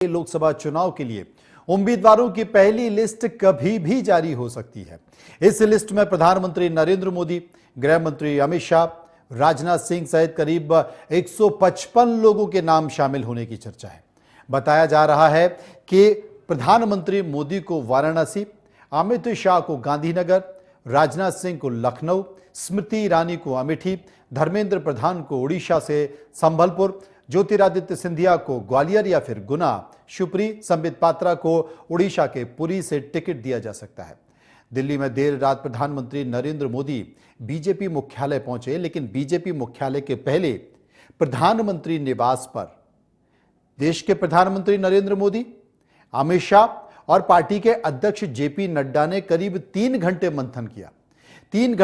लोकसभा चुनाव के लिए उम्मीदवारों की पहली लिस्ट कभी भी जारी हो सकती है। इस लिस्ट में प्रधानमंत्री नरेंद्र मोदी, गृह मंत्री अमित शाह, राजनाथ सिंह सहित करीब 155 लोगों के नाम शामिल होने की चर्चा है। बताया जा रहा है कि प्रधानमंत्री मोदी को वाराणसी, अमित शाह को गांधीनगर, राजनाथ सिंह को लखनऊ, स्मृति ईरानी को अमेठी, धर्मेंद्र प्रधान को उड़ीसा से संबलपुर, ज्योतिरादित्य सिंधिया को ग्वालियर या फिर गुना, शिवपुरी, संबित पात्रा को उड़ीसा के पुरी से टिकट दिया जा सकता है। दिल्ली में देर रात प्रधानमंत्री नरेंद्र मोदी बीजेपी मुख्यालय पहुंचे, लेकिन बीजेपी मुख्यालय के पहले प्रधानमंत्री निवास पर देश के प्रधानमंत्री नरेंद्र मोदी, अमित शाह और पार्टी के अध्यक्ष जेपी नड्डा ने करीब 3 घंटे मंथन किया। 3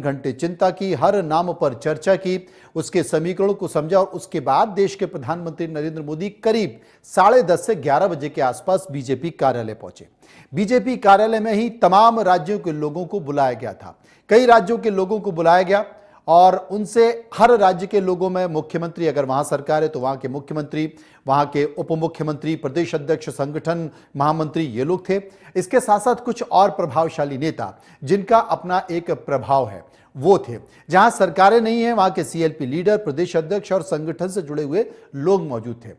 घंटे चिंता की, हर नाम पर चर्चा की, उसके समीकरणों को समझा और उसके बाद देश के प्रधानमंत्री नरेंद्र मोदी करीब 10:30 से 11 बजे के आसपास बीजेपी कार्यालय पहुंचे। बीजेपी कार्यालय में ही तमाम राज्यों के लोगों को बुलाया गया था। कई राज्यों के लोगों को बुलाया गया और उनसे हर राज्य के लोगों में मुख्यमंत्री, अगर वहां सरकार है तो वहां के मुख्यमंत्री, वहां के उप मुख्यमंत्री, प्रदेश अध्यक्ष, संगठन महामंत्री, ये लोग थे। इसके साथ साथ कुछ और प्रभावशाली नेता जिनका अपना एक प्रभाव है वो थे। जहां सरकारें नहीं है वहां के सीएलपी लीडर, प्रदेश अध्यक्ष और संगठन से जुड़े हुए लोग मौजूद थे।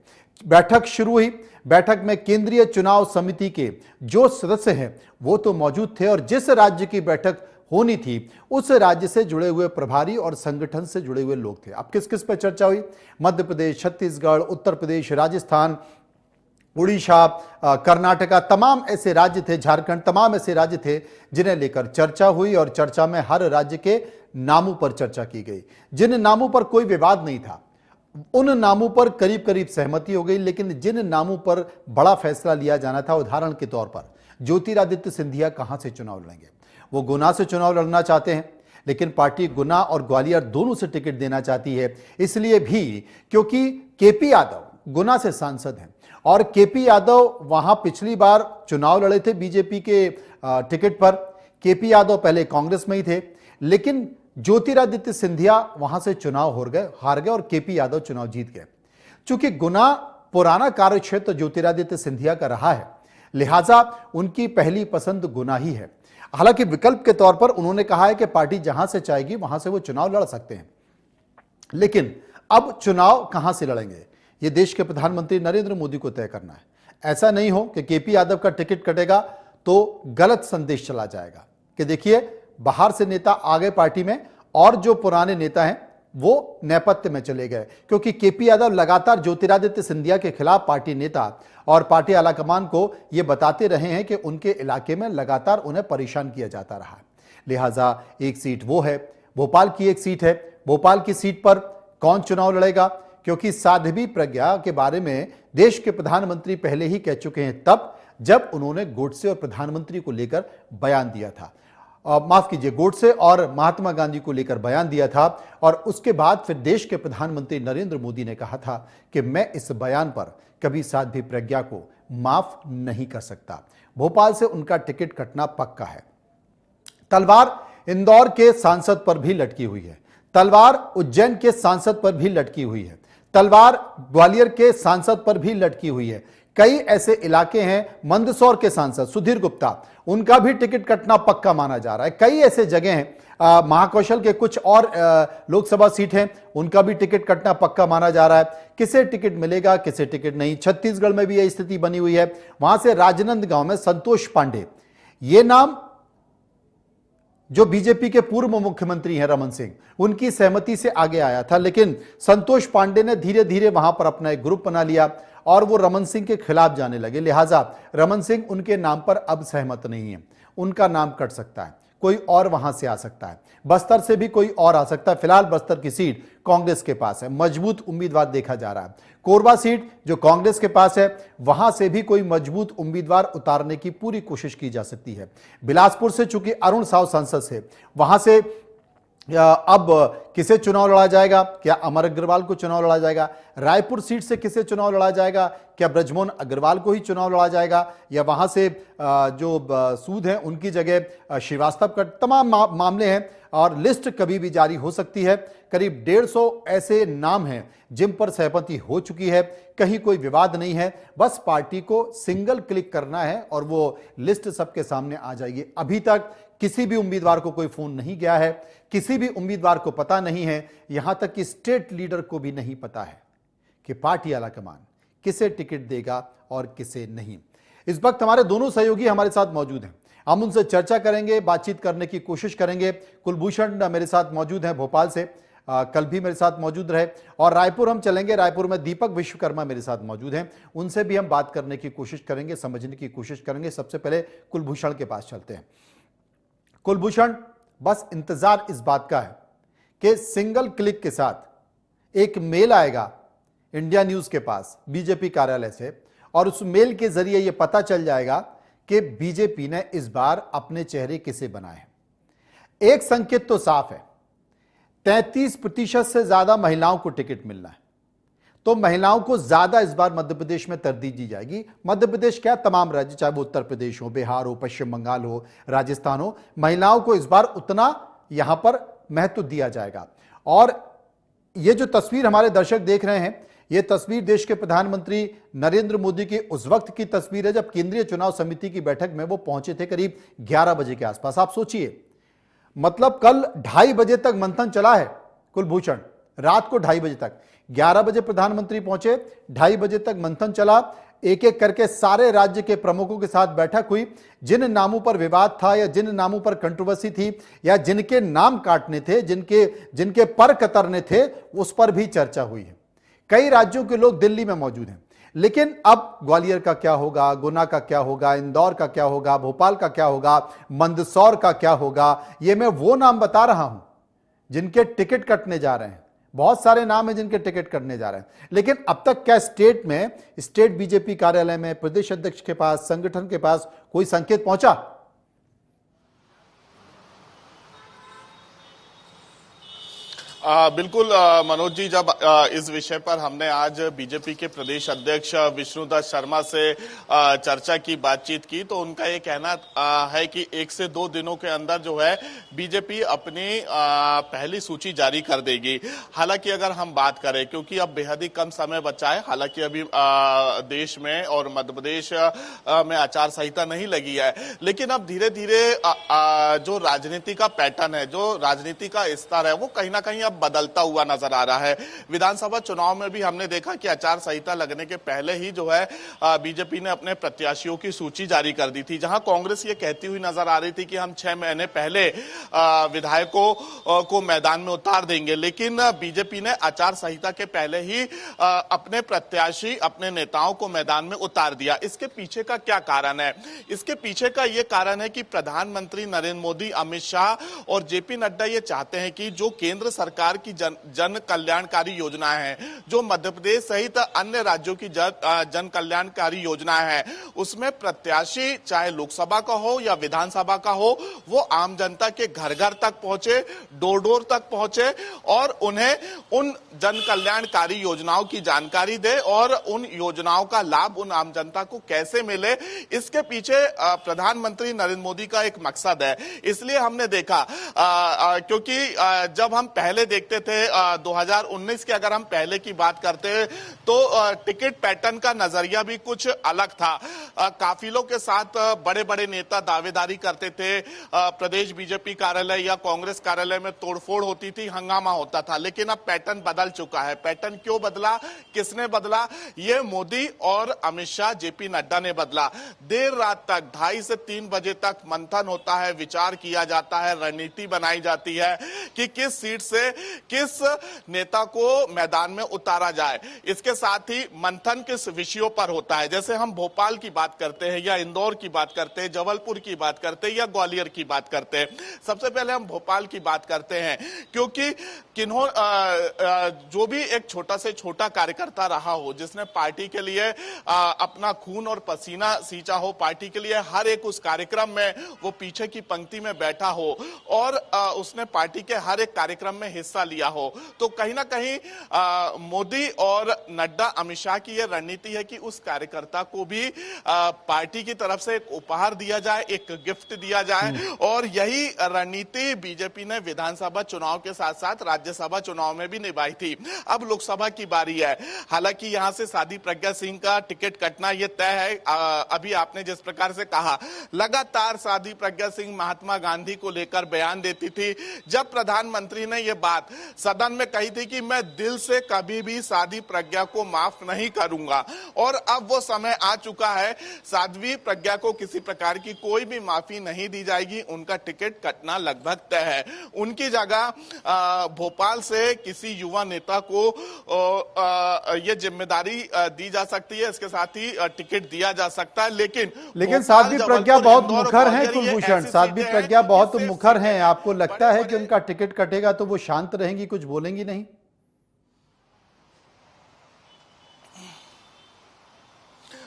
बैठक शुरू हुई। बैठक में केंद्रीय चुनाव समिति के जो सदस्य हैं वो तो मौजूद थे और जिस राज्य की बैठक होनी थी उस राज्य से जुड़े हुए प्रभारी और संगठन से जुड़े हुए लोग थे। अब किस किस पर चर्चा हुई? मध्य प्रदेश, छत्तीसगढ़, उत्तर प्रदेश, राजस्थान, उड़ीसा, कर्नाटका, तमाम ऐसे राज्य थे, झारखंड, तमाम ऐसे राज्य थे जिन्हें लेकर चर्चा हुई और चर्चा में हर राज्य के नामों पर चर्चा की गई। जिन नामों पर कोई विवाद नहीं था उन नामों पर करीब करीब सहमति हो गई, लेकिन जिन नामों पर बड़ा फैसला लिया जाना था, उदाहरण के तौर पर ज्योतिरादित्य सिंधिया कहां से चुनाव लड़ेंगे। वो गुना से चुनाव लड़ना चाहते हैं, लेकिन पार्टी गुना और ग्वालियर दोनों से टिकट देना चाहती है, इसलिए भी क्योंकि केपी यादव गुना से सांसद हैं और केपी यादव वहां पिछली बार चुनाव लड़े थे बीजेपी के टिकट पर। केपी यादव पहले कांग्रेस में ही थे, लेकिन ज्योतिरादित्य सिंधिया वहां से चुनाव हार गए और केपी यादव चुनाव जीत गए। चूंकि गुना पुराना कार्यक्षेत्र ज्योतिरादित्य सिंधिया का रहा है, लिहाजा उनकी पहली पसंद गुना ही है। हालांकि विकल्प के तौर पर उन्होंने कहा है कि पार्टी जहां से चाहेगी वहां से वो चुनाव लड़ सकते हैं, लेकिन अब चुनाव कहां से लड़ेंगे ये देश के प्रधानमंत्री नरेंद्र मोदी को तय करना है। ऐसा नहीं हो कि केपी यादव का टिकट कटेगा तो गलत संदेश चला जाएगा कि देखिए बाहर से नेता आ गए पार्टी में और जो पुराने नेता हैं वो नेपथ्य में चले गए, क्योंकि केपी यादव लगातार ज्योतिरादित्य सिंधिया के खिलाफ पार्टी नेता और पार्टी आलाकमान को यह बताते रहे हैं कि उनके इलाके में लगातार उन्हें परेशान किया जाता रहा है। लिहाजा एक सीट वो है, भोपाल की एक सीट है। भोपाल की सीट पर कौन चुनाव लड़ेगा? क्योंकि साध्वी प्रज्ञा के बारे में देश के प्रधानमंत्री पहले ही कह चुके हैं, तब जब उन्होंने गोडसे और प्रधानमंत्री को लेकर बयान दिया था, माफ कीजिए, गोडसे और महात्मा गांधी को लेकर बयान दिया था और उसके बाद फिर देश के प्रधानमंत्री नरेंद्र मोदी ने कहा था कि मैं इस बयान पर कभी साध्वी प्रज्ञा को माफ नहीं कर सकता। भोपाल से उनका टिकट कटना पक्का है। तलवार इंदौर के सांसद पर भी लटकी हुई है। तलवार उज्जैन के सांसद पर भी लटकी हुई है। तलवार ग्वालियर के सांसद पर भी लटकी हुई है। कई ऐसे इलाके हैं, मंदसौर के सांसद सुधीर गुप्ता, उनका भी टिकट कटना पक्का माना जा रहा है। कई ऐसे जगह हैं, महाकौशल के कुछ और लोकसभा सीट हैं, उनका भी टिकट कटना पक्का माना जा रहा है। किसे टिकट मिलेगा, किसे टिकट नहीं। छत्तीसगढ़ में भी यही स्थिति बनी हुई है। वहां से राजनांदगांव में संतोष पांडे, ये नाम जो बीजेपी के पूर्व मुख्यमंत्री हैं रमन सिंह, उनकी सहमति से आगे आया था, लेकिन संतोष पांडे ने धीरे धीरे वहां पर अपना एक ग्रुप बना लिया और वो रमन सिंह के खिलाफ जाने लगे। लिहाजा रमन सिंह उनके नाम पर अब सहमत नहीं है, उनका नाम कट सकता है, कोई और वहां से आ सकता है। बस्तर से भी कोई और आ सकता है। फिलहाल बस्तर की सीट कांग्रेस के पास है, मजबूत उम्मीदवार देखा जा रहा है। कोरबा सीट जो कांग्रेस के पास है, वहां से भी कोई मजबूत उम्मीदवार उतारने की पूरी कोशिश की जा सकती है। बिलासपुर से चूंकि अरुण साव सांसद है, वहां से अब किसे चुनाव लड़ा जाएगा? क्या अमर अग्रवाल को चुनाव लड़ा जाएगा? रायपुर सीट से किसे चुनाव लड़ा जाएगा? क्या ब्रजमोहन अग्रवाल को ही चुनाव लड़ा जाएगा, या वहां से जो सूद हैं उनकी जगह श्रीवास्तव का? तमाम मामले हैं और लिस्ट कभी भी जारी हो सकती है। करीब 150 ऐसे नाम हैं जिन पर सहमति हो चुकी है, कहीं कोई विवाद नहीं है, बस पार्टी को सिंगल क्लिक करना है और वो लिस्ट सबके सामने आ जाएगी। अभी तक किसी भी उम्मीदवार को कोई फोन नहीं गया है, किसी भी उम्मीदवार को पता नहीं है, यहां तक कि स्टेट लीडर को भी नहीं पता है कि पार्टी आलाकमान किसे टिकट देगा और किसे नहीं। इस वक्त हमारे दोनों सहयोगी हमारे साथ मौजूद हैं, हम उनसे चर्चा करेंगे, बातचीत करने की कोशिश करेंगे। कुलभूषण मेरे साथ मौजूद हैं भोपाल से, कल भी मेरे साथ मौजूद रहे, और रायपुर हम चलेंगे। रायपुर में दीपक विश्वकर्मा मेरे साथ मौजूद हैं, उनसे भी हम बात करने की कोशिश करेंगे, समझने की कोशिश करेंगे। सबसे पहले कुलभूषण के पास चलते हैं। कुलभूषण, बस इंतजार इस बात का है कि सिंगल क्लिक के साथ एक मेल आएगा इंडिया न्यूज के पास बीजेपी कार्यालय से, और उस मेल के जरिए यह पता चल जाएगा कि बीजेपी ने इस बार अपने चेहरे किसे बनाए हैं। एक संकेत तो साफ है, 33% से ज्यादा महिलाओं को टिकट मिलना है, तो महिलाओं को ज्यादा इस बार मध्य प्रदेश में तरजीह दी जाएगी। मध्य प्रदेश क्या, तमाम राज्य, चाहे वो उत्तर प्रदेश हो, बिहार हो, पश्चिम बंगाल हो, राजस्थान हो, महिलाओं को इस बार उतना यहां पर महत्व दिया जाएगा। और ये जो तस्वीर हमारे दर्शक देख रहे हैं, ये तस्वीर देश के प्रधानमंत्री नरेंद्र मोदी की उस वक्त की तस्वीर है जब केंद्रीय चुनाव समिति की बैठक में वो पहुंचे थे करीब 11 बजे के आसपास। आप सोचिए, मतलब कल 2:30 बजे तक मंथन चला है कुलभूषण, रात को 2:30 बजे तक। 11 बजे प्रधानमंत्री पहुंचे, 2:30 बजे तक मंथन चला, एक एक करके सारे राज्य के प्रमुखों के साथ बैठक हुई। जिन नामों पर विवाद था या जिन नामों पर कंट्रोवर्सी थी या जिनके नाम काटने थे, जिनके पर कतरने थे, उस पर भी चर्चा हुई है। कई राज्यों के लोग दिल्ली में मौजूद हैं, लेकिन अब ग्वालियर का क्या होगा, गुना का क्या होगा, इंदौर का क्या होगा, भोपाल का क्या होगा, मंदसौर का क्या होगा, ये मैं वो नाम बता रहा हूं जिनके टिकट कटने जा रहे हैं। बहुत सारे नाम हैं जिनके टिकट कटने जा रहे हैं, लेकिन अब तक क्या स्टेट में, स्टेट बीजेपी कार्यालय में, प्रदेश अध्यक्ष के पास, संगठन के पास कोई संकेत पहुंचा? बिल्कुल मनोज जी, जब इस विषय पर हमने आज बीजेपी के प्रदेश अध्यक्ष विष्णुदत्त शर्मा से चर्चा की, बातचीत की, तो उनका ये कहना है कि 1 से 2 दिनों के अंदर जो है बीजेपी अपनी पहली सूची जारी कर देगी। हालांकि अगर हम बात करें, क्योंकि अब बेहद ही कम समय बचा है, हालांकि अभी देश में और मध्य प्रदेश में आचार संहिता नहीं लगी है, लेकिन अब धीरे धीरे जो राजनीति का पैटर्न है, जो राजनीति का स्तर है, वो कहीं ना कहीं बदलता हुआ नजर आ रहा है। विधानसभा चुनाव में भी हमने देखा कि आचार संहिता लगने के पहले ही जो है बीजेपी ने अपने प्रत्याशियों की सूची जारी कर दी थी, जहां कांग्रेस ये कहती हुई नजर आ रही थी कि हम 6 महीने पहले विधायकों को मैदान में उतार देंगे, लेकिन बीजेपी ने आचार संहिता के पहले ही अपने प्रत्याशी, अपने नेताओं को मैदान में उतार दिया। इसके पीछे का क्या कारण है? इसके पीछे का यह कारण है कि प्रधानमंत्री नरेंद्र मोदी, अमित शाह और जेपी नड्डा ये चाहते हैं कि जो केंद्र सरकार की जन कल्याणकारी योजनाएं हैं, जो मध्य प्रदेश सहित अन्य राज्यों की जन कल्याणकारी योजनाएं हैं, उसमें प्रत्याशी चाहे लोकसभा का हो या विधानसभा का हो, वो आम जनता के घर घर तक पहुंचे, डोर डोर तक पहुंचे और उन्हें उन जन कल्याणकारी योजनाओं की जानकारी दे और उन योजनाओं का लाभ उन आम जनता को कैसे मिले, इसके पीछे प्रधानमंत्री नरेंद्र मोदी का एक मकसद है। इसलिए हमने देखा, क्योंकि जब हम पहले देखते थे 2019 के, अगर हम पहले की बात करते तो टिकट पैटर्न का नजरिया भी कुछ अलग था। काफिलों के साथ बड़े बड़े नेता दावेदारी करते थे, प्रदेश बीजेपी कार्यालय या कांग्रेस कार्यालय में तोड़फोड़ होती थी, हंगामा होता था। लेकिन अब पैटर्न बदल चुका है। पैटर्न क्यों बदला, किसने बदला? ये मोदी और अमित शाह, जेपी नड्डा ने बदला। देर रात तक 2:30 से 3 बजे तक मंथन होता है, विचार किया जाता है, रणनीति बनाई जाती है कि किस सीट से किस नेता को मैदान में उतारा जाए। इसके साथ ही मंथन किस विषयों पर होता है, जैसे हम भोपाल की बात करते हैं या इंदौर की बात करते हैं, जबलपुर की बात करते हैं या ग्वालियर की बात करते हैं। सबसे पहले हम भोपाल की बात करते हैं, क्योंकि किन्हों जो भी एक छोटा से छोटा कार्यकर्ता रहा हो, जिसने पार्टी के लिए अपना खून और पसीना सींचा हो, पार्टी के लिए हर एक उस कार्यक्रम में वो पीछे की पंक्ति में बैठा हो और उसने पार्टी के हर एक कार्यक्रम में हिस्सा लिया हो, तो कहीं ना कहीं मोदी और नड्डा, अमित शाह की यह रणनीति है कि उस कार्यकर्ता को भी पार्टी की तरफ से एक उपहार दिया जाए, एक गिफ्ट दिया जाए। और यही रणनीति बीजेपी ने विधानसभा चुनाव के साथ साथ राज्यसभा चुनाव में भी निभाई थी। अब लोकसभा की बारी है। हालांकि यहां से साध्वी प्रज्ञा सिंह का टिकट कटना यह तय है। अभी आपने जिस प्रकार से कहा, लगातार साध्वी प्रज्ञा सिंह महात्मा गांधी को लेकर बयान देती थी। जब प्रधानमंत्री ने यह बात सदन में कही थी कि मैं दिल से कभी भी साध्वी प्रज्ञा को माफ नहीं करूंगा, और अब वो समय आ चुका है, साध्वी प्रज्ञा को किसी प्रकार की कोई भी माफी नहीं दी जाएगी। उनका टिकट कटना लगभग तय है। उनकी जगह भोपाल से किसी युवा नेता को यह जिम्मेदारी दी जा सकती है, इसके साथ ही टिकट दिया जा सकता है। लेकिन साध्वी प्रज्ञा बहुत मुखर हैं कुलभूषण, साध्वी प्रज्ञा बहुत मुखर हैं। आपको लगता है कि उनका टिकट कटेगा तो वो शांत रहेंगी, कुछ बोलेंगी नहीं?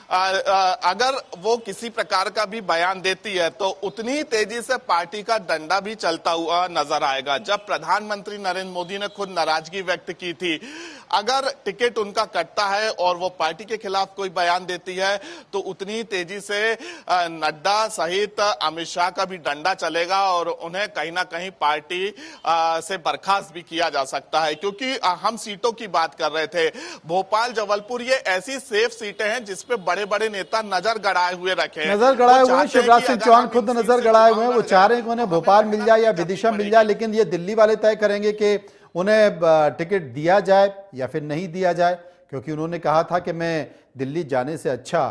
अगर वो किसी प्रकार का भी बयान देती है तो उतनी ही तेजी से पार्टी का डंडा भी चलता हुआ नजर आएगा। जब प्रधानमंत्री नरेंद्र मोदी ने खुद नाराजगी व्यक्त की थी, अगर टिकट उनका कटता है और वो पार्टी के खिलाफ कोई बयान देती है तो उतनी ही तेजी से नड्डा सहित अमित शाह का भी डंडा चलेगा और उन्हें कहीं ना कहीं पार्टी से बर्खास्त भी किया जा सकता है। क्योंकि हम सीटों की बात कर रहे थे, भोपाल, जबलपुर, ये ऐसी सेफ सीटें हैं जिसपे बड़े बड़े नेता नजर गड़ाए हुए रखे हैं। नजर गड़ाए हुए हैं, शिवराज सिंह चौहान खुद नजर गड़ाए हुए हैं। वो चाह रहे हैं कि उन्हें भोपाल मिल जाए या विदिशा मिल जाए, लेकिन ये दिल्ली वाले तय करेंगे कि उन्हें टिकट दिया जाए या फिर नहीं दिया जाए, क्योंकि उन्होंने कहा था कि मैं दिल्ली जाने से अच्छा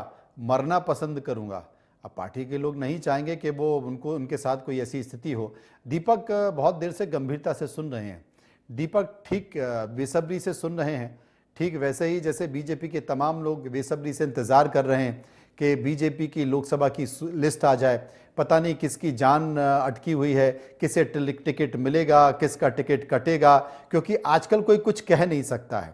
मरना पसंद करूंगा। अब पार्टी के लोग नहीं चाहेंगे कि वो उनके साथ कोई ऐसी स्थिति हो। दीपक बहुत देर से गंभीरता से सुन रहे हैं। दीपक ठीक बेसब्री से सुन रहे हैं, ठीक वैसे ही जैसे बीजेपी के तमाम लोग बेसब्री से इंतजार कर रहे हैं कि बीजेपी की लोकसभा की लिस्ट आ जाए। पता नहीं किसकी जान अटकी हुई है, किसे टिकट मिलेगा, किसका टिकट कटेगा, क्योंकि आजकल कोई कुछ कह नहीं सकता है।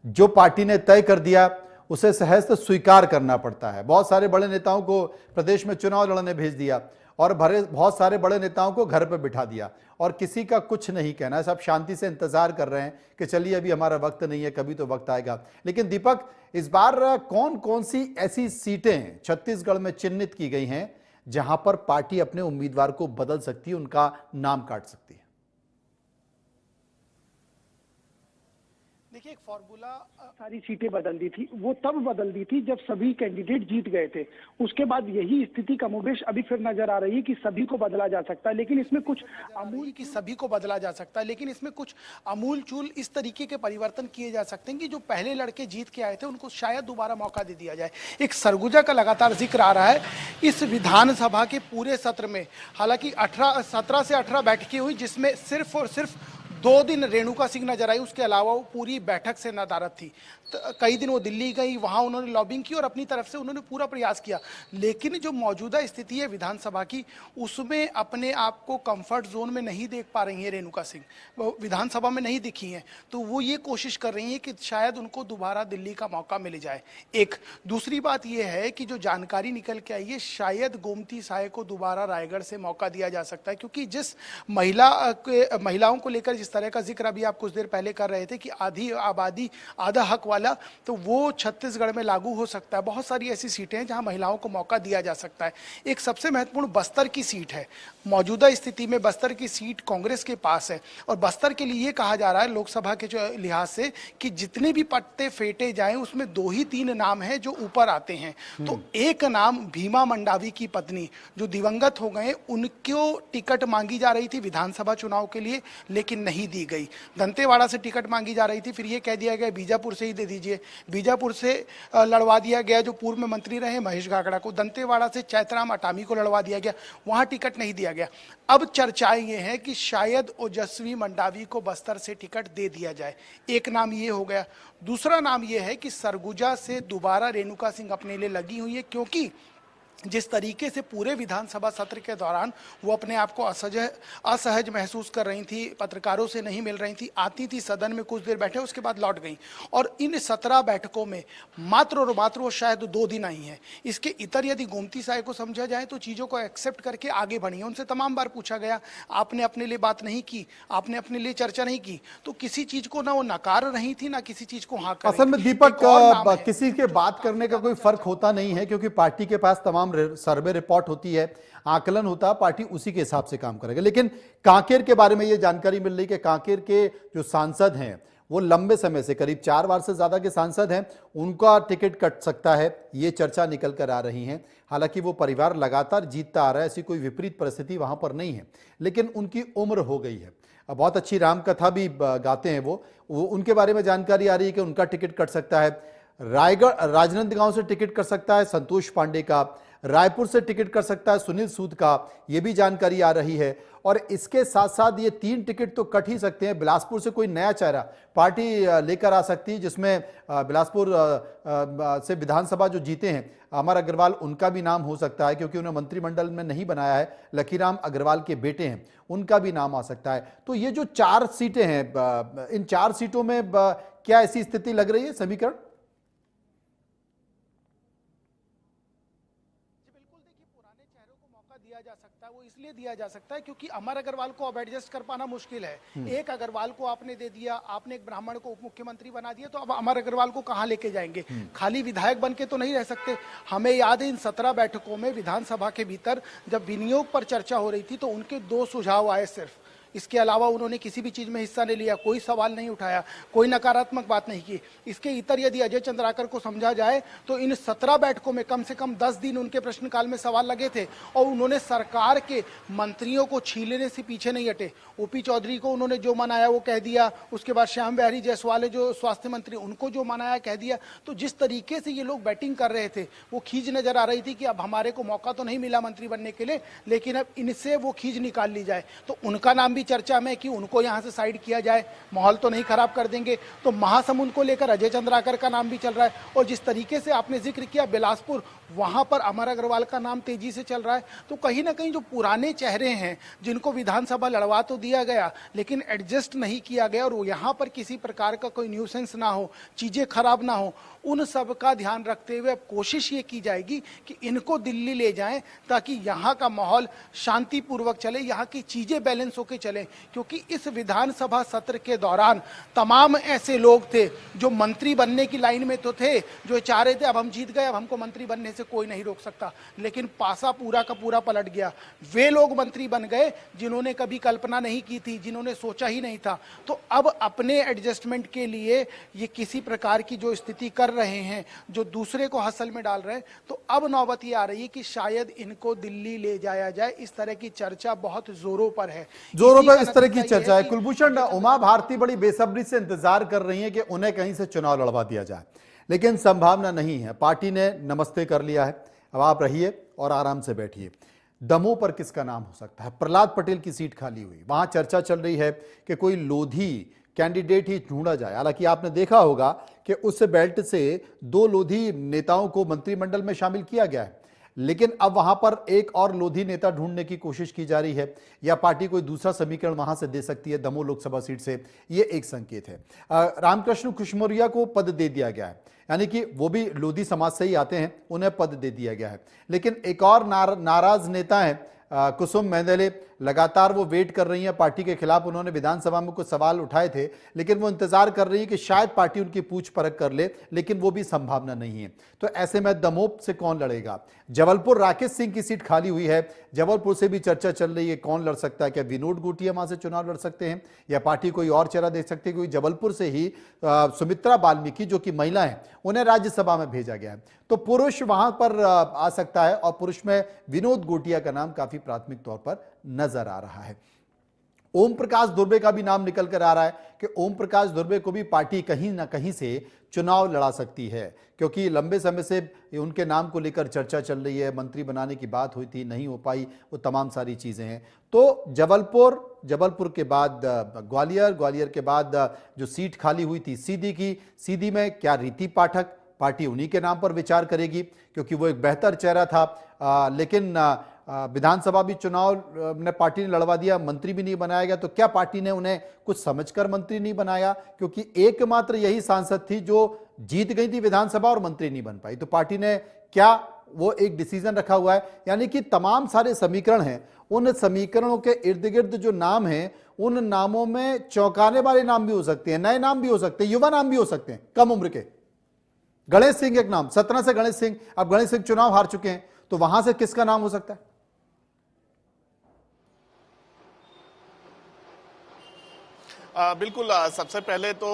जो पार्टी ने तय कर दिया उसे सहज स्वीकार करना पड़ता है। बहुत सारे बड़े नेताओं को प्रदेश में चुनाव लड़ने भेज दिया और बहुत सारे बड़े नेताओं को घर पर बिठा दिया और किसी का कुछ नहीं कहना है। सब शांति से इंतजार कर रहे हैं कि चलिए अभी हमारा वक्त नहीं है, कभी तो वक्त आएगा। लेकिन दीपक, इस बार कौन कौन सी ऐसी सीटें छत्तीसगढ़ में चिन्हित की गई हैं जहां पर पार्टी अपने उम्मीदवार को बदल सकती है, उनका नाम काट सकती है? देखिए, एक फॉर्मूला सारी सीटें बदल दी थी, वो तब बदल दी थी जब सभी कैंडिडेट जीत गए थे। उसके बाद यही स्थिति कमोबेश अभी फिर नजर आ रही है कि सभी को बदला जा सकता है, लेकिन इसमें कुछ अमूल चूल इस तरीके के परिवर्तन किए जा सकते हैं कि जो पहले लड़के जीत के आए थे उनको शायद दोबारा मौका दे दिया जाए। एक सरगुजा का लगातार जिक्र आ रहा है इस विधानसभा के पूरे सत्र में। हालांकि 17 से 18 बैठकें हुई, जिसमें सिर्फ और सिर्फ 2 दिन रेणुका सिंह नजर आई, उसके अलावा वो पूरी बैठक से नदारद थी। तो कई दिन वो दिल्ली गई, वहां उन्होंने लॉबिंग की और अपनी तरफ से उन्होंने पूरा प्रयास किया। लेकिन जो मौजूदा स्थिति है विधानसभा की, उसमें अपने आप को कंफर्ट जोन में नहीं देख पा रही है रेणुका सिंह, वो विधानसभा में नहीं दिखी हैं। तो वो ये कोशिश कर रही है कि शायद उनको दोबारा दिल्ली का मौका मिल जाए। एक दूसरी बात यह है कि जो जानकारी निकल के आई है, शायद गोमती साय को दोबारा रायगढ़ से मौका दिया जा सकता है, क्योंकि जिस महिलाओं को लेकर जिस तरह का जिक्र अभी आप कुछ देर पहले कर रहे थे कि आधी आबादी आधा हक वाला, तो वो छत्तीसगढ़ में लागू हो सकता है। बहुत सारी ऐसी सीटें हैं जहां महिलाओं को मौका दिया जा सकता है। एक सबसे महत्वपूर्ण बस्तर की सीट है। मौजूदा स्थिति में बस्तर की सीट कांग्रेस के पास है और बस्तर के लिए कहा जा रहा है लोकसभा के जो लिहाज से कि जितने भी पट्टे फेंटे जाएं उसमें 2 ही 3 नाम हैं जो ऊपर आते हैं। तो एक नाम भीमा मंडावी की पत्नी जो दिवंगत हो गए, उनको टिकट मांगी जा रही थी विधानसभा चुनाव के लिए, लेकिन नहीं दी गई। दंतेवाड़ा से टिकट मांगी जा रही थी, फिर यह कह दिया गया बीजापुर से ही दे दीजिए। बीजापुर से लड़वा दिया गया जो पूर्व में मंत्री रहे महेश गागड़ा को, दंतेवाड़ा से चैतराम अटामी को लड़वा दिया गया, वहां टिकट नहीं दिया गया। अब चर्चाएं ये हैं कि शायद ओजस्वी मंडावी को बस्तर से टिकट दे दिया जाए। एक नाम ये हो गया। दूसरा नाम ये है कि सरगुजा से दोबारा रेणुका सिंह अपने लिए लगी हुई है, क्योंकि जिस तरीके से पूरे विधानसभा सत्र के दौरान वो अपने आप को असहज महसूस कर रही थी, पत्रकारों से नहीं मिल रही थी, आती थी सदन में कुछ देर बैठे, उसके बाद लौट गई। और इन 17 बैठकों में मात्र और मात्र वो शायद 2 दिन आई हैं। इसके इतर यदि गोमती साय को समझा जाए तो चीज़ों को एक्सेप्ट करके आगे बढ़ी है। उनसे तमाम बार पूछा गया, आपने अपने लिए बात नहीं की, आपने अपने लिए चर्चा नहीं की, तो किसी चीज़ को ना वो नकार रही थी, ना किसी चीज़ को हाँ कर रही थी। असल में दीपक, एक और नाम है। किसी के बात करने का कोई फर्क होता नहीं है, क्योंकि पार्टी के पास तमाम सर्वे रिपोर्ट होती है, आकलन होता है, पार्टी उसी के हिसाब से काम करेगा। लेकिन कांकेर के बारे में यह जानकारी मिल रही है कि कांकेर के जो सांसद हैं वो लंबे समय से, करीब 4 बार से ज्यादा के सांसद हैं, उनका टिकट कट सकता है, ये चर्चा निकल कर आ रही है। हालांकि वो परिवार लगातार जीतता आ रहा है, ऐसी कोई विपरीत परिस्थिति वहां पर नहीं है, लेकिन उनकी उम्र हो गई है। बहुत अच्छी राम कथा भी गाते हैं वो उनके बारे में जानकारी आ रही है कि उनका टिकट कट सकता है। रायगढ़ राजनांदगांव से टिकट कट सकता है संतोष पांडे का, रायपुर से टिकट कर सकता है सुनील सूद का, यह भी जानकारी आ रही है। और इसके साथ साथ ये 3 टिकट तो कट ही सकते हैं। बिलासपुर से कोई नया चेहरा पार्टी लेकर आ सकती है, जिसमें बिलासपुर से विधानसभा जो जीते हैं अमर अग्रवाल, उनका भी नाम हो सकता है, क्योंकि उन्हें मंत्रिमंडल में नहीं बनाया है। लकीराम अग्रवाल के बेटे हैं, उनका भी नाम आ सकता है। तो ये जो 4 सीटें हैं, इन 4 सीटों में क्या ऐसी स्थिति लग रही है समीकरण? दिया जा सकता है, वो इसलिए दिया जा सकता है क्योंकि अमर अग्रवाल को अब एडजस्ट कर पाना मुश्किल है। एक अग्रवाल को आपने दे दिया, आपने एक ब्राह्मण को उप मुख्यमंत्री बना दिया, तो अब अमर अग्रवाल को कहां लेके जाएंगे? खाली विधायक बन के तो नहीं रह सकते। हमें याद है इन 17 बैठकों में विधानसभा के भीतर जब विनियोग पर चर्चा हो रही थी तो उनके 2 सुझाव आए सिर्फ। इसके अलावा उन्होंने किसी भी चीज में हिस्सा नहीं लिया, कोई सवाल नहीं उठाया, कोई नकारात्मक बात नहीं की। इसके इतर यदि अजय चंद्राकर को समझा जाए तो इन 17 बैठकों में कम से कम 10 दिन उनके प्रश्नकाल में सवाल लगे थे और उन्होंने सरकार के मंत्रियों को छीलने से पीछे नहीं हटे। ओपी चौधरी को उन्होंने जो मनाया वो कह दिया, उसके बाद श्याम बिहारी जायसवाल जो स्वास्थ्य मंत्री, उनको जो मनाया कह दिया। तो जिस तरीके से ये लोग बैटिंग कर रहे थे वो खींच नजर आ रही थी कि अब हमारे को मौका तो नहीं मिला मंत्री बनने के लिए, लेकिन अब इनसे वो खींच निकाल ली जाए। तो उनका नाम भी चर्चा में कि उनको यहां से साइड किया जाए, माहौल तो नहीं खराब कर देंगे। तो महासमुंद को लेकर अजय चंद्राकर का नाम भी चल रहा है। और जिस तरीके से आपने जिक्र किया बिलासपुर, वहां पर अमर अग्रवाल का नाम तेजी से चल रहा है। तो कहीं ना कहीं जो पुराने चेहरे हैं जिनको विधानसभा लड़वा तो दिया गया लेकिन एडजस्ट नहीं किया गया और यहां पर किसी प्रकार का कोई न्यूसेंस ना हो, चीजें खराब ना हो, उन सब का ध्यान रखते हुए अब कोशिश ये की जाएगी कि इनको दिल्ली ले जाएं ताकि यहाँ का माहौल शांतिपूर्वक चले, यहाँ की चीजें बैलेंस होकर चलें। क्योंकि इस विधानसभा सत्र के दौरान तमाम ऐसे लोग थे जो मंत्री बनने की लाइन में तो थे, जो चाह रहे थे अब हम जीत गए, अब हमको मंत्री बनने से कोई नहीं रोक सकता, लेकिन पासा पूरा का पूरा पलट गया। वे लोग मंत्री बन गए जिन्होंने कभी कल्पना नहीं की थी, जिन्होंने सोचा ही नहीं था। तो अब अपने एडजस्टमेंट के लिए ये किसी प्रकार की जो स्थिति कर रहे हैं, जो दूसरे को हसल में डाल रहे हैं, तो अब नौबत ये आ रही है कि शायद इनको दिल्ली ले जाया जाए। इस तरह की चर्चा बहुत जोरों पर है, जोरों पर इस तरह की चर्चा है। कुलभूषण, उमा भारती बड़ी बेसब्री से इंतजार कर रही है कि उन्हें कहीं से चुनाव लड़वा दिया जाए, लेकिन संभावना नहीं है। पार्टी ने नमस्ते कर लिया है, अब आप रहिए और आराम से बैठिए। दमोह पर किसका नाम हो सकता है? प्रहलाद पटेल की सीट खाली हुई, वहां चर्चा चल रही है कि कोई लोधी कैंडिडेट ही ढूंढा जाए। हालांकि आपने देखा होगा कि उस बेल्ट से 2 लोधी नेताओं को मंत्रिमंडल में शामिल किया गया है, लेकिन अब वहां पर एक और लोधी नेता ढूंढने की कोशिश की जा रही है, या पार्टी कोई दूसरा समीकरण वहां से दे सकती है दमोह लोकसभा सीट से, ये एक संकेत है। रामकृष्ण कुशमोरिया को पद दे दिया गया है, यानी कि वो भी लोधी समाज से ही आते हैं, उन्हें पद दे दिया गया है। लेकिन एक और नाराज नेता है कुसुम मेंदले, लगातार वो वेट कर रही हैं पार्टी के खिलाफ। उन्होंने विधानसभा में कुछ सवाल उठाए थे, लेकिन वो इंतजार कर रही है कि शायद पार्टी उनकी पूछ परख कर ले, लेकिन वो भी संभावना नहीं है। तो ऐसे में दमोह से कौन लड़ेगा? जबलपुर राकेश सिंह की सीट खाली हुई है, जबलपुर से भी चर्चा चल रही है कौन लड़ सकता है। क्या विनोद गोटिया वहां से चुनाव लड़ सकते हैं, या पार्टी कोई और चेहरा देख सकती है? क्योंकि जबलपुर से ही सुमित्रा बाल्मीकि जो कि महिला है, उन्हें राज्यसभा में भेजा गया है। तो पुरुष वहां पर आ सकता है, और पुरुष में विनोद गोटिया का नाम काफी प्राथमिक तौर पर नजर आ रहा है। ओम प्रकाश धुर्वे का भी नाम निकल कर आ रहा है कि ओम प्रकाश धुर्वे को भी पार्टी कहीं ना कहीं से चुनाव लड़ा सकती है, क्योंकि लंबे समय से उनके नाम को लेकर चर्चा चल रही है। मंत्री बनाने की बात हुई थी, नहीं हो पाई, वो तमाम सारी चीजें हैं। तो जबलपुर के बाद ग्वालियर, ग्वालियर के बाद जो सीट खाली हुई थी सीधी की, सीधी में क्या रीति पाठक, पार्टी उन्हीं के नाम पर विचार करेगी क्योंकि वो एक बेहतर चेहरा था। लेकिन विधानसभा भी चुनाव ने पार्टी ने लड़वा दिया, मंत्री भी नहीं बनाया गया। तो क्या पार्टी ने उन्हें कुछ समझकर मंत्री नहीं बनाया? क्योंकि एकमात्र यही सांसद थी जो जीत गई थी विधानसभा और मंत्री नहीं बन पाई। तो पार्टी ने क्या वो एक डिसीजन रखा हुआ है, यानी कि तमाम सारे समीकरण हैं, उन समीकरणों के इर्द गिर्द जो नाम हैं, उन नामों में चौंकाने वाले नाम भी हो सकते हैं, नए नाम भी हो सकते हैं, युवा नाम भी हो सकते हैं, कम उम्र के। गणेश सिंह एक नाम, सतना से गणेश सिंह, अब गणेश सिंह चुनाव हार चुके हैं, तो वहां से किसका नाम हो सकता है? बिल्कुल, सबसे पहले तो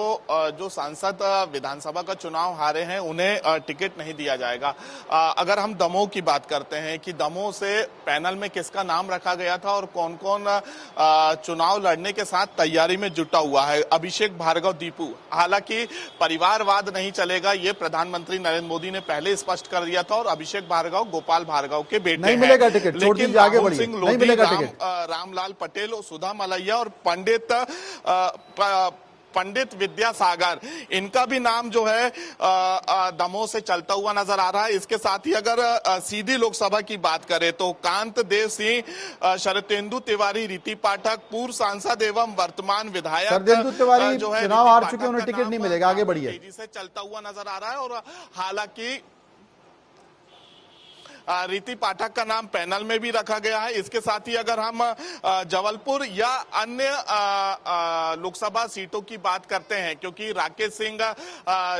जो सांसद विधानसभा का चुनाव हारे हैं उन्हें टिकट नहीं दिया जाएगा। अगर हम दमोह की बात करते हैं कि दमोह से पैनल में किसका नाम रखा गया था और कौन कौन चुनाव लड़ने के साथ तैयारी में जुटा हुआ है, अभिषेक भार्गव दीपू। हालांकि परिवारवाद नहीं चलेगा, ये प्रधानमंत्री नरेंद्र मोदी ने पहले स्पष्ट कर दिया था, और अभिषेक भार्गव गोपाल भार्गव के बेटे नहीं मिलेगा टिकट, छोड़ दीजिए, आगे बढ़िए, नहीं मिलेगा टिकट। रामलाल पटेल और सुधा मलैया और पंडित विद्यासागर, इनका भी नाम जो है दमोह से चलता हुआ नजर आ रहा है। इसके साथ ही अगर सीधी लोकसभा की बात करें तो कांत देव सिंह, शरतेंदु तिवारी, रीति पाठक, पूर्व सांसद एवं वर्तमान विधायक शरतेंदु तिवारी जो है चुनाव हार चुके, उन्हें टिकट नहीं मिलेगा, आगे बढ़िए। तेजी से चलता हुआ नजर आ रहा है। और हालांकि रीति पाठक का नाम पैनल में भी रखा गया है। इसके साथ ही अगर हम जबलपुर या अन्य लोकसभा सीटों की बात करते हैं, क्योंकि राकेश सिंह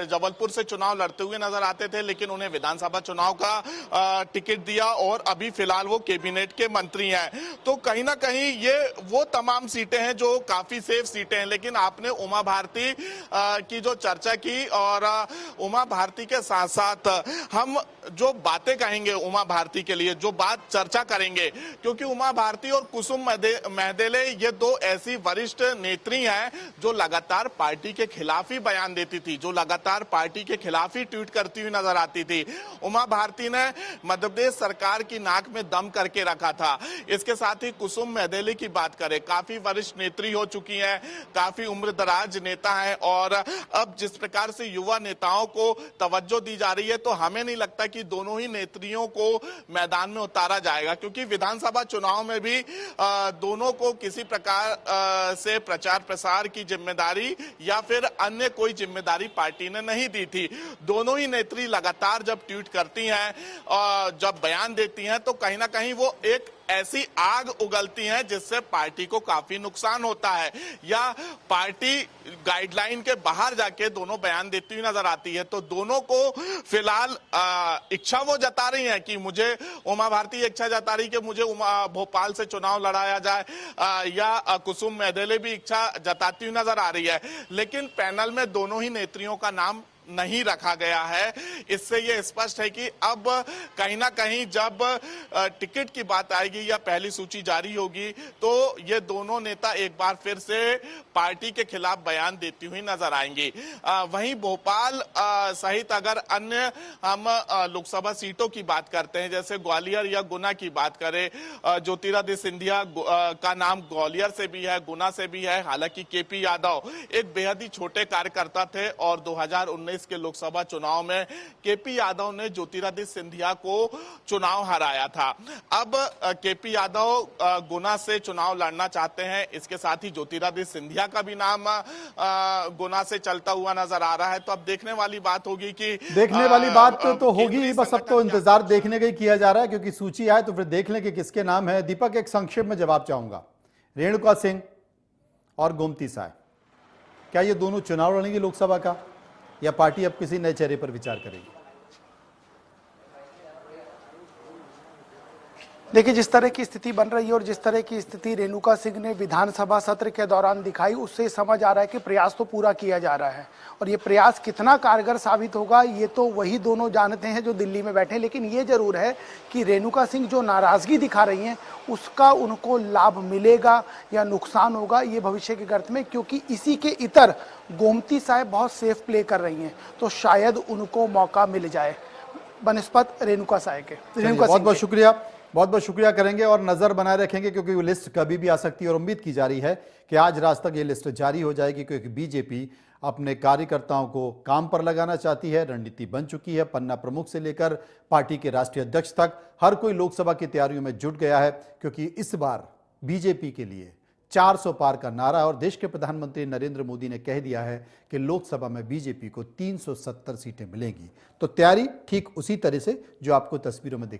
जबलपुर से चुनाव लड़ते हुए नजर आते थे, लेकिन उन्हें विधानसभा चुनाव का टिकट दिया और अभी फिलहाल वो कैबिनेट के मंत्री हैं। तो कहीं ना कहीं ये वो तमाम सीटें हैं जो काफी सेफ सीटें हैं। लेकिन आपने उमा भारती की जो चर्चा की, और उमा भारती के साथ साथ हम जो बातें कहेंगे उमा भारती के लिए, जो बात चर्चा करेंगे, क्योंकि उमा भारती और कुसुम महदेले ये दो ऐसी वरिष्ठ नेत्री हैं जो लगातार पार्टी के खिलाफ ही बयान देती थी, जो लगातार पार्टी के खिलाफ ही ट्वीट करती हुई नजर आती थी। उमा भारती ने मध्य प्रदेश सरकार की नाक में दम करके रखा था। इसके साथ ही कुसुम महदेले की बात करें, काफी वरिष्ठ नेत्री हो चुकी हैं, काफी उम्रदराज नेता हैं, और अब जिस प्रकार से युवा नेताओं को तवज्जो दी जा रही है, तो हमें नहीं लगता कि दोनों ही नेत्रियों को मैदान में उतारा जाएगा, क्योंकि विधानसभा चुनाव में भी दोनों को किसी प्रकार से प्रचार प्रसार की जिम्मेदारी या फिर अन्य कोई जिम्मेदारी पार्टी ने नहीं दी थी। दोनों ही नेत्री लगातार जब ट्वीट करती हैं, जब बयान देती हैं, तो कहीं ना कहीं वो एक ऐसी आग उगलती हैं जिससे पार्टी को काफी नुकसान होता है, या पार्टी गाइडलाइन के बाहर जाके दोनों बयान देती हुई नजर आती है। तो दोनों को फिलहाल इच्छा वो जता रही है कि मुझे, उमा भारती इच्छा जता रही कि मुझे भोपाल से चुनाव लड़ाया जाए, या कुसुम महदेले भी इच्छा जताती हुई नजर आ रही है, लेकिन पैनल में दोनों ही नेत्रियों का नाम नहीं रखा गया है। इससे यह स्पष्ट है कि अब कहीं ना कहीं जब टिकट की बात आएगी या पहली सूची जारी होगी, तो ये दोनों नेता एक बार फिर से पार्टी के खिलाफ बयान देती हुई नजर आएंगी। वहीं भोपाल सहित अगर अन्य हम लोकसभा सीटों की बात करते हैं, जैसे ग्वालियर या गुना की बात करें, ज्योतिरादित्य सिंधिया का नाम ग्वालियर से भी है, गुना से भी है। हालांकि केपी यादव एक बेहद ही छोटे कार्यकर्ता थे, और 2019 के लोकसभा चुनाव में केपी यादव ने ज्योतिरादित्य सिंधिया को चुनाव हराया था। अब केपी यादव गुना से चुनाव लड़ना चाहते हैं। इसके साथ ही ज्योतिरादित्य सिंधिया का भी नाम गुना से चलता हुआ नजर आ रहा है। तो अब देखने वाली बात होगी कि तो होगी, बस अब तो इंतजार देखने का ही किया जा रहा है, क्योंकि सूची आए तो फिर देख लें कि किसके नाम है। दीपक, एक संक्षेप में जवाब चाहूंगा, रेणुका सिंह और गोमती साय, क्या ये दोनों चुनाव लड़ेंगे लोकसभा का, या पार्टी अब किसी नए चेहरे पर विचार करेगी? देखिए, जिस तरह की स्थिति बन रही है और जिस तरह की स्थिति रेणुका सिंह ने विधानसभा सत्र के दौरान दिखाई, उससे समझ आ रहा है कि प्रयास तो पूरा किया जा रहा है और ये प्रयास कितना कारगर साबित होगा ये तो वही दोनों जानते हैं जो दिल्ली में बैठे हैं। लेकिन ये जरूर है कि रेणुका सिंह जो नाराजगी दिखा रही हैं उसका उनको लाभ मिलेगा या नुकसान होगा ये भविष्य के गर्त में, क्योंकि इसी के इतर गोमती साहब बहुत सेफ प्ले कर रही हैं, तो शायद उनको मौका मिल जाए बनस्पत रेणुका साहब के। रेणुका बहुत सिंह बहुत के। शुक्रिया, बहुत बहुत शुक्रिया करेंगे और नजर बनाए रखेंगे क्योंकि वो लिस्ट कभी भी आ सकती है और उम्मीद की जा रही है कि आज रात तक ये लिस्ट जारी हो जाएगी क्योंकि बीजेपी अपने कार्यकर्ताओं को काम पर लगाना चाहती है। रणनीति बन चुकी है, पन्ना प्रमुख से लेकर पार्टी के राष्ट्रीय अध्यक्ष तक हर कोई लोकसभा की तैयारियों में जुट गया है क्योंकि इस बार बीजेपी के लिए 400 पार का नारा और देश के प्रधानमंत्री नरेंद्र मोदी ने कह दिया है कि लोकसभा में बीजेपी को 370 सीटें मिलेंगी। तो तैयारी ठीक उसी तरह से जो आपको तस्वीरों में दिखा